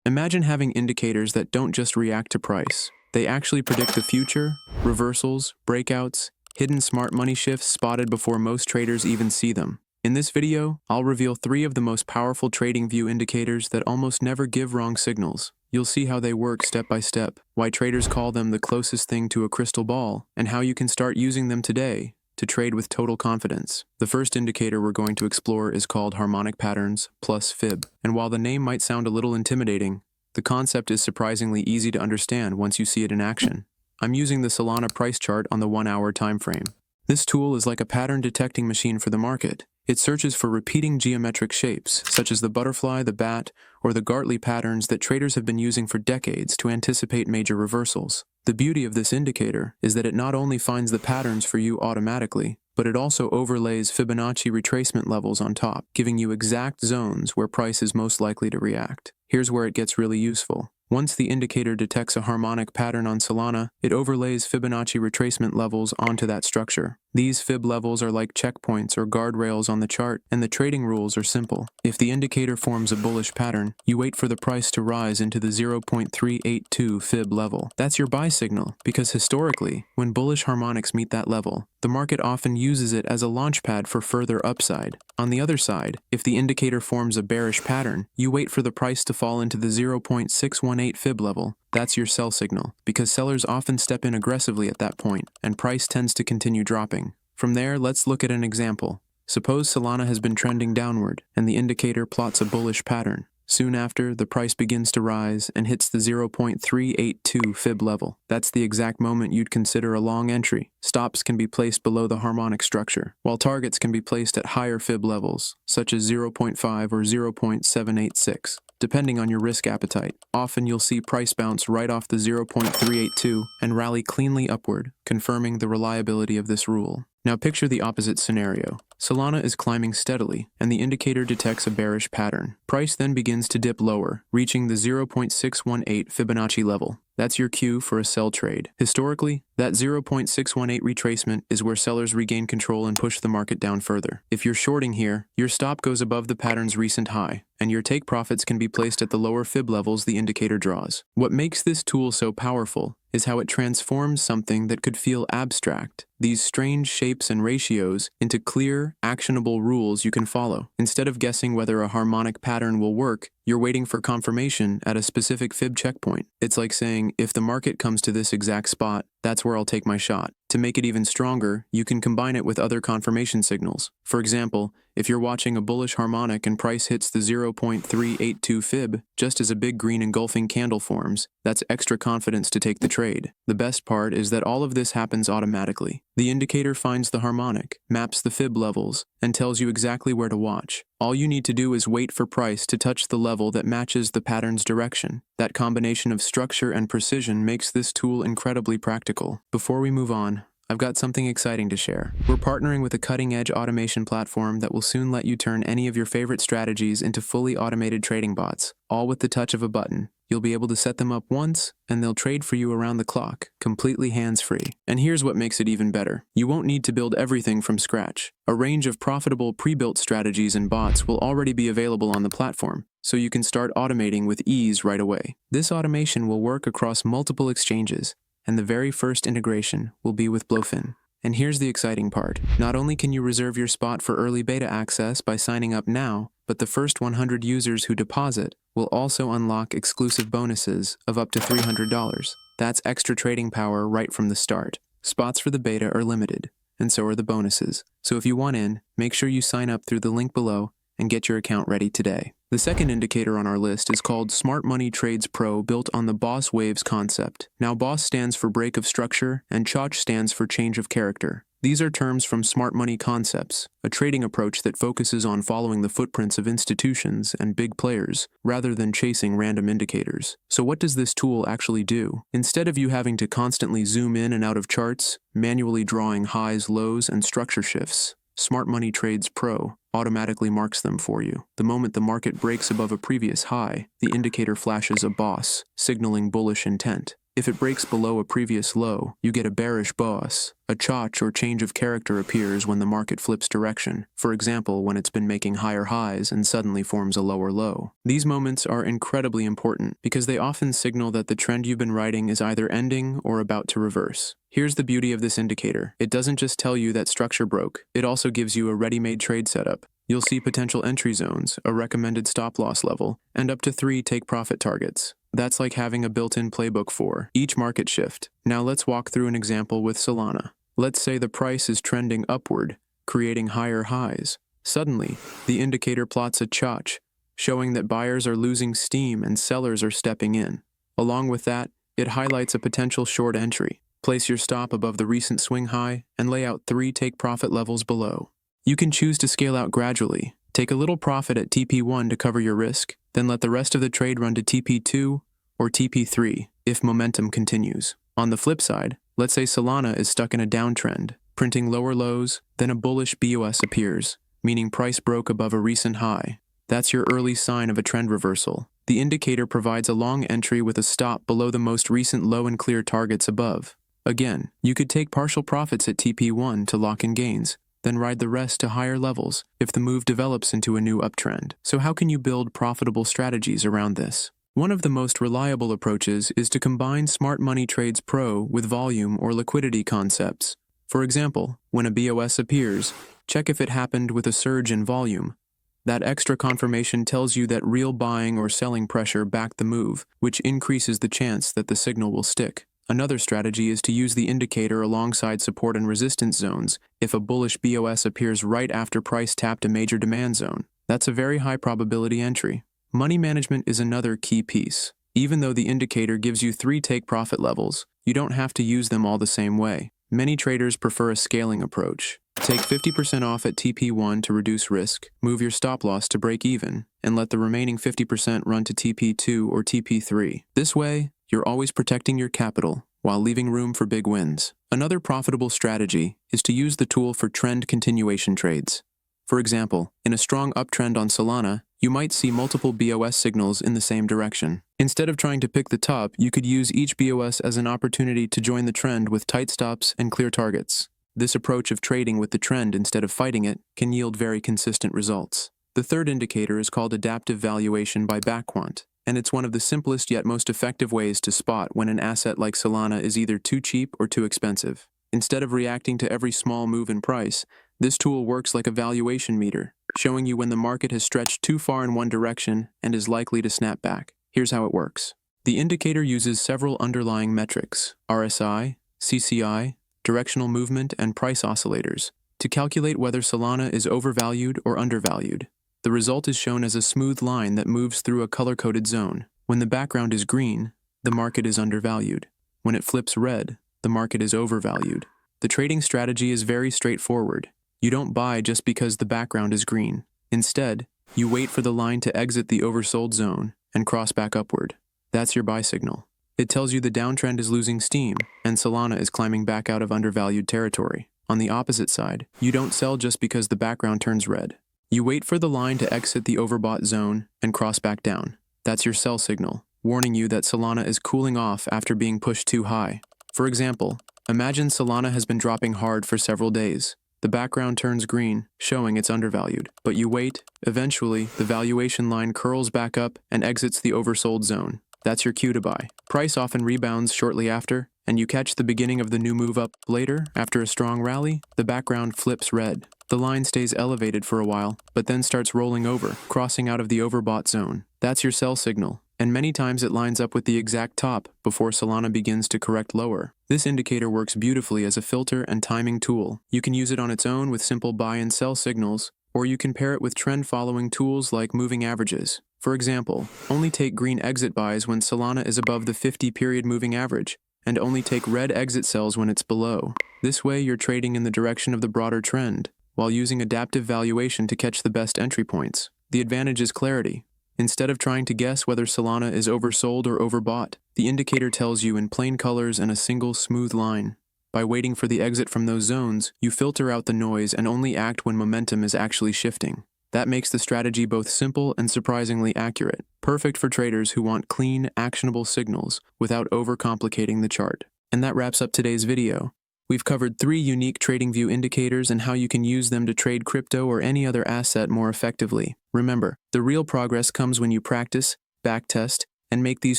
Imagine having indicators that don't just react to price. They actually predict the future, reversals, breakouts, hidden smart money shifts spotted before most traders even see them. In this video, I'll reveal 3 of the most powerful TradingView indicators that almost never give wrong signals. You'll see how they work step by step, why traders call them the closest thing to a crystal ball, and how you can start using them today to trade with total confidence. The first indicator we're going to explore is called Harmonic Patterns plus Fib. And while the name might sound a little intimidating, the concept is surprisingly easy to understand once you see it in action. I'm using the Solana price chart on the 1-hour time frame. This tool is like a pattern detecting machine for the market. It searches for repeating geometric shapes, such as the butterfly, the bat, or the Gartley patterns that traders have been using for decades to anticipate major reversals. The beauty of this indicator is that it not only finds the patterns for you automatically, but it also overlays Fibonacci retracement levels on top, giving you exact zones where price is most likely to react. Here's where it gets really useful. Once the indicator detects a harmonic pattern on Solana, it overlays Fibonacci retracement levels onto that structure. These Fib levels are like checkpoints or guardrails on the chart, and the trading rules are simple. If the indicator forms a bullish pattern, you wait for the price to rise into the 0.382 Fib level. That's your buy signal, because historically, when bullish harmonics meet that level, the market often uses it as a launchpad for further upside. On the other side, if the indicator forms a bearish pattern, you wait for the price to fall into the 0.618 Fib level. That's your sell signal, because sellers often step in aggressively at that point, and price tends to continue dropping. From there, let's look at an example. Suppose Solana has been trending downward, and the indicator plots a bullish pattern. Soon after, the price begins to rise and hits the 0.382 Fib level. That's the exact moment you'd consider a long entry. Stops can be placed below the harmonic structure, while targets can be placed at higher Fib levels, such as 0.5 or 0.786. Depending on your risk appetite. Often you'll see price bounce right off the 0.382 and rally cleanly upward, confirming the reliability of this rule. Now picture the opposite scenario. Solana is climbing steadily, and the indicator detects a bearish pattern. Price then begins to dip lower, reaching the 0.618 Fibonacci level. That's your cue for a sell trade. Historically, that 0.618 retracement is where sellers regain control and push the market down further. If you're shorting here, your stop goes above the pattern's recent high, and your take profits can be placed at the lower Fib levels the indicator draws. What makes this tool so powerful is how it transforms something that could feel abstract, these strange shapes and ratios, into clear, actionable rules you can follow. Instead of guessing whether a harmonic pattern will work, you're waiting for confirmation at a specific Fib checkpoint. It's like saying, if the market comes to this exact spot, that's where I'll take my shot. To make it even stronger, you can combine it with other confirmation signals. For example, if you're watching a bullish harmonic and price hits the 0.382 Fib, just as a big green engulfing candle forms, that's extra confidence to take the trade. The best part is that all of this happens automatically. The indicator finds the harmonic, maps the Fib levels, and tells you exactly where to watch. All you need to do is wait for price to touch the level that matches the pattern's direction. That combination of structure and precision makes this tool incredibly practical. Before we move on, I've got something exciting to share. We're partnering with a cutting-edge automation platform that will soon let you turn any of your favorite strategies into fully automated trading bots, all with the touch of a button. You'll be able to set them up once, and they'll trade for you around the clock, completely hands-free. And here's what makes it even better. You won't need to build everything from scratch. A range of profitable pre-built strategies and bots will already be available on the platform, so you can start automating with ease right away. This automation will work across multiple exchanges, and the very first integration will be with Blofin. And here's the exciting part. Not only can you reserve your spot for early beta access by signing up now, but the first 100 users who deposit will also unlock exclusive bonuses of up to $300. That's extra trading power right from the start. Spots for the beta are limited, and so are the bonuses. So if you want in, make sure you sign up through the link below and get your account ready today. The second indicator on our list is called Smart Money Trades Pro, built on the Boss Waves concept. Now, Boss stands for break of structure, and Chach stands for change of character. These are terms from Smart Money Concepts, a trading approach that focuses on following the footprints of institutions and big players, rather than chasing random indicators. So what does this tool actually do? Instead of you having to constantly zoom in and out of charts, manually drawing highs, lows, and structure shifts, Smart Money Trades Pro automatically marks them for you. The moment the market breaks above a previous high, the indicator flashes a boss, signaling bullish intent. If it breaks below a previous low, you get a bearish boss. A chotch or change of character appears when the market flips direction, for example when it's been making higher highs and suddenly forms a lower low. These moments are incredibly important because they often signal that the trend you've been riding is either ending or about to reverse. Here's the beauty of this indicator. It doesn't just tell you that structure broke, it also gives you a ready-made trade setup. You'll see potential entry zones, a recommended stop-loss level, and up to 3 take-profit targets. That's like having a built-in playbook for each market shift. Now let's walk through an example with Solana. Let's say the price is trending upward, creating higher highs. Suddenly, the indicator plots a chotch, showing that buyers are losing steam and sellers are stepping in. Along with that, it highlights a potential short entry. Place your stop above the recent swing high and lay out 3 take-profit levels below. You can choose to scale out gradually. Take a little profit at TP1 to cover your risk, then let the rest of the trade run to TP2 or TP3 if momentum continues. On the flip side, let's say Solana is stuck in a downtrend, printing lower lows, then a bullish BOS appears, meaning price broke above a recent high. That's your early sign of a trend reversal. The indicator provides a long entry with a stop below the most recent low and clear targets above. Again, you could take partial profits at TP1 to lock in gains, then ride the rest to higher levels if the move develops into a new uptrend. So how can you build profitable strategies around this? One of the most reliable approaches is to combine Smart Money Trades Pro with volume or liquidity concepts. For example, when a BOS appears, check if it happened with a surge in volume. That extra confirmation tells you that real buying or selling pressure backed the move, which increases the chance that the signal will stick. Another strategy is to use the indicator alongside support and resistance zones if a bullish BOS appears right after price tapped a major demand zone. That's a very high probability entry. Money management is another key piece. Even though the indicator gives you 3 take-profit levels, you don't have to use them all the same way. Many traders prefer a scaling approach. Take 50% off at TP1 to reduce risk, move your stop loss to break even, and let the remaining 50% run to TP2 or TP3. This way, you're always protecting your capital while leaving room for big wins. Another profitable strategy is to use the tool for trend continuation trades. For example, in a strong uptrend on Solana, you might see multiple BOS signals in the same direction. Instead of trying to pick the top, you could use each BOS as an opportunity to join the trend with tight stops and clear targets. This approach of trading with the trend instead of fighting it can yield very consistent results. The third indicator is called Adaptive Valuation by Backquant, and it's one of the simplest yet most effective ways to spot when an asset like Solana is either too cheap or too expensive. Instead of reacting to every small move in price, this tool works like a valuation meter, showing you when the market has stretched too far in one direction and is likely to snap back. Here's how it works. The indicator uses several underlying metrics, RSI, CCI, directional movement, and price oscillators, to calculate whether Solana is overvalued or undervalued. The result is shown as a smooth line that moves through a color-coded zone. When the background is green, the market is undervalued. When it flips red, the market is overvalued. The trading strategy is very straightforward. You don't buy just because the background is green. Instead, you wait for the line to exit the oversold zone and cross back upward. That's your buy signal. It tells you the downtrend is losing steam and Solana is climbing back out of undervalued territory. On the opposite side, you don't sell just because the background turns red. You wait for the line to exit the overbought zone and cross back down. That's your sell signal, warning you that Solana is cooling off after being pushed too high. For example, imagine Solana has been dropping hard for several days. The background turns green, showing it's undervalued. But you wait, eventually, the valuation line curls back up and exits the oversold zone. That's your cue to buy. Price often rebounds shortly after, and you catch the beginning of the new move up. Later, after a strong rally, the background flips red. The line stays elevated for a while, but then starts rolling over, crossing out of the overbought zone. That's your sell signal. And many times it lines up with the exact top before Solana begins to correct lower. This indicator works beautifully as a filter and timing tool. You can use it on its own with simple buy and sell signals, or you can pair it with trend-following tools like moving averages. For example, only take green exit buys when Solana is above the 50-period moving average, and only take red exit sells when it's below. This way you're trading in the direction of the broader trend, while using adaptive valuation to catch the best entry points. The advantage is clarity. Instead of trying to guess whether Solana is oversold or overbought, the indicator tells you in plain colors and a single smooth line. By waiting for the exit from those zones, you filter out the noise and only act when momentum is actually shifting. That makes the strategy both simple and surprisingly accurate, perfect for traders who want clean, actionable signals without overcomplicating the chart. And that wraps up today's video. We've covered 3 unique TradingView indicators and how you can use them to trade crypto or any other asset more effectively. Remember, the real progress comes when you practice, backtest, and make these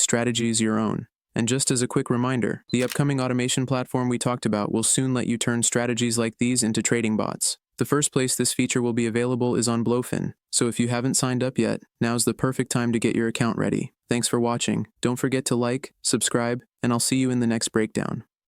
strategies your own. And just as a quick reminder, the upcoming automation platform we talked about will soon let you turn strategies like these into trading bots. The first place this feature will be available is on Blowfin, so if you haven't signed up yet, now's the perfect time to get your account ready. Thanks for watching. Don't forget to like, subscribe, and I'll see you in the next breakdown.